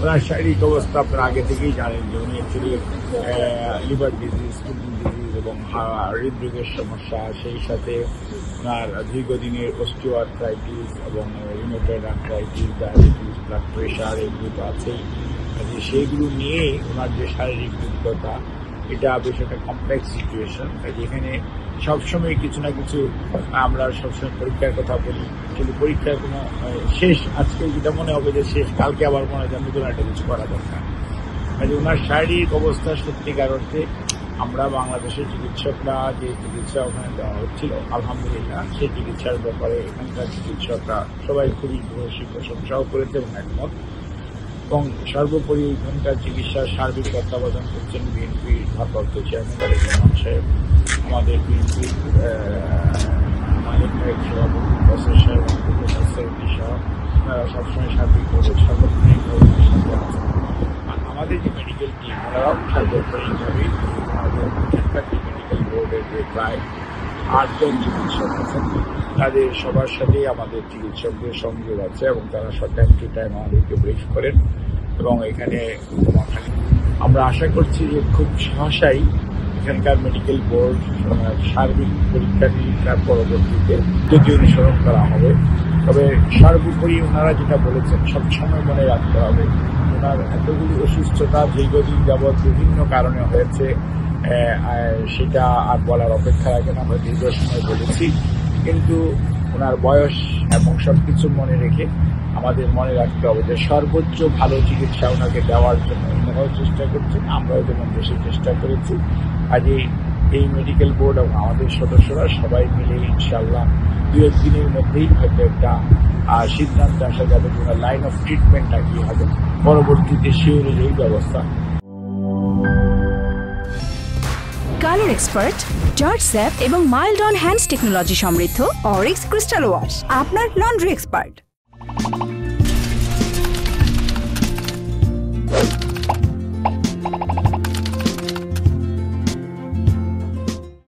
ওনার শারীরিক অবস্থা আপনারা আগে থেকেই জানেন যে উনি actually liver disease, kidney disease এবং হৃদরোগের সমস্যা, সেই সাথে ওনার দীর্ঘদিনের অস্টিওআর্থ্রাইটিস এবং rheumatoid arthritis, diabetes, blood pressure এগুলো তো আছেই। সেইগুলো নিয়ে ওনার যে শারীরিক দুর্বলতা, এটা বেশ একটা কমপ্লেক্স সিচুয়েশন। যেখানে সবসময় কিছু না কিছু আমরা সবসময় পরীক্ষার কথা বলি, কিন্তু পরীক্ষার কোনো শেষ, আজকে যেটা মনে হবে যে শেষ, কালকে আবার মনে হয় নতুন একটা কিছু করা দরকার। ওনার শারীরিক অবস্থা সত্যিকার অর্থে আমরা বাংলাদেশের চিকিৎসকরা যে চিকিৎসা ওখানে দেওয়া হচ্ছিল, আলহামদুলিল্লাহ সেই চিকিৎসার ব্যাপারে এখানকার চিকিৎসকরা সবাই খুবই প্রশংসাও করেছে এবং একমত। এবং সর্বোপরি এখানকার চিকিৎসার সার্বিক তত্ত্বাবধান করছেন বিএনপির ভারপ্রাপ্ত চেয়ারম্যান তারেক রহমান সাহেব, আমাদের বিএনপির মালিক নায়ক সভাপতি প্রফেসর সাহেব, সেক্রেটারি সহ সবসময় সার্বিকভাবে সার্বক্ষণিকভাবে সাথে আছেন। আমাদের যে মেডিকেল টিম, ওনারাও সার্বক্ষণিকভাবে আমাদের মেডিকেল বোর্ডের যে প্রায় 8 জন চিকিৎসক আছেন, তাদের সবার সাথেই আমাদের চিকিৎসকদের সংযোগ আছে এবং তারা টাইম টু টাইম আমাদেরকে ব্রিফ করেন। এবং এখানে আমরা আশা করছি যে খুব সহসাই এখানকার মেডিকেল বোর্ড সার্বিক পরীক্ষা নিরীক্ষার পরবর্তীতে যদি অনুসরণ করা হবে। তবে সর্বোপরি ওনারা যেটা বলেছেন সবসময় মনে রাখতে হবে, ওনার এতগুলি অসুস্থতা দীর্ঘদিন যাবৎ বিভিন্ন কারণে হয়েছে, সেটা আর বলার অপেক্ষা রাখে না, আমরা দীর্ঘ সময় বলেছি। কিন্তু ওনার বয়স এবং সবকিছু মনে রেখে আমাদের মনে রাখতে হবে যে সর্বোচ্চ ভালো চিকিৎসা ওনাকে দেওয়ার জন্য ওনারাও চেষ্টা করছেন, আমরাও যেমন বেশি চেষ্টা করেছি। আজই এই মেডিকেল বোর্ড এবং আমাদের সদস্যরা সবাই মিলে ইনশাআল্লাহ 2-1 দিনের মধ্যেই হয়তো একটা সিদ্ধান্ত আসা যাবে যে লাইন অফ ট্রিটমেন্টটা কি হবে, পরবর্তীতে সে অনুযায়ী ব্যবস্থা। কালার এক্সপার্ট, জর্জ স্যাপ এবং মাইল্ড অন হ্যান্ডস টেকনোলজি সমৃদ্ধ অরিক্স ক্রিস্টাল ওয়াশ আপনার লন্ড্রি এক্সপার্ট।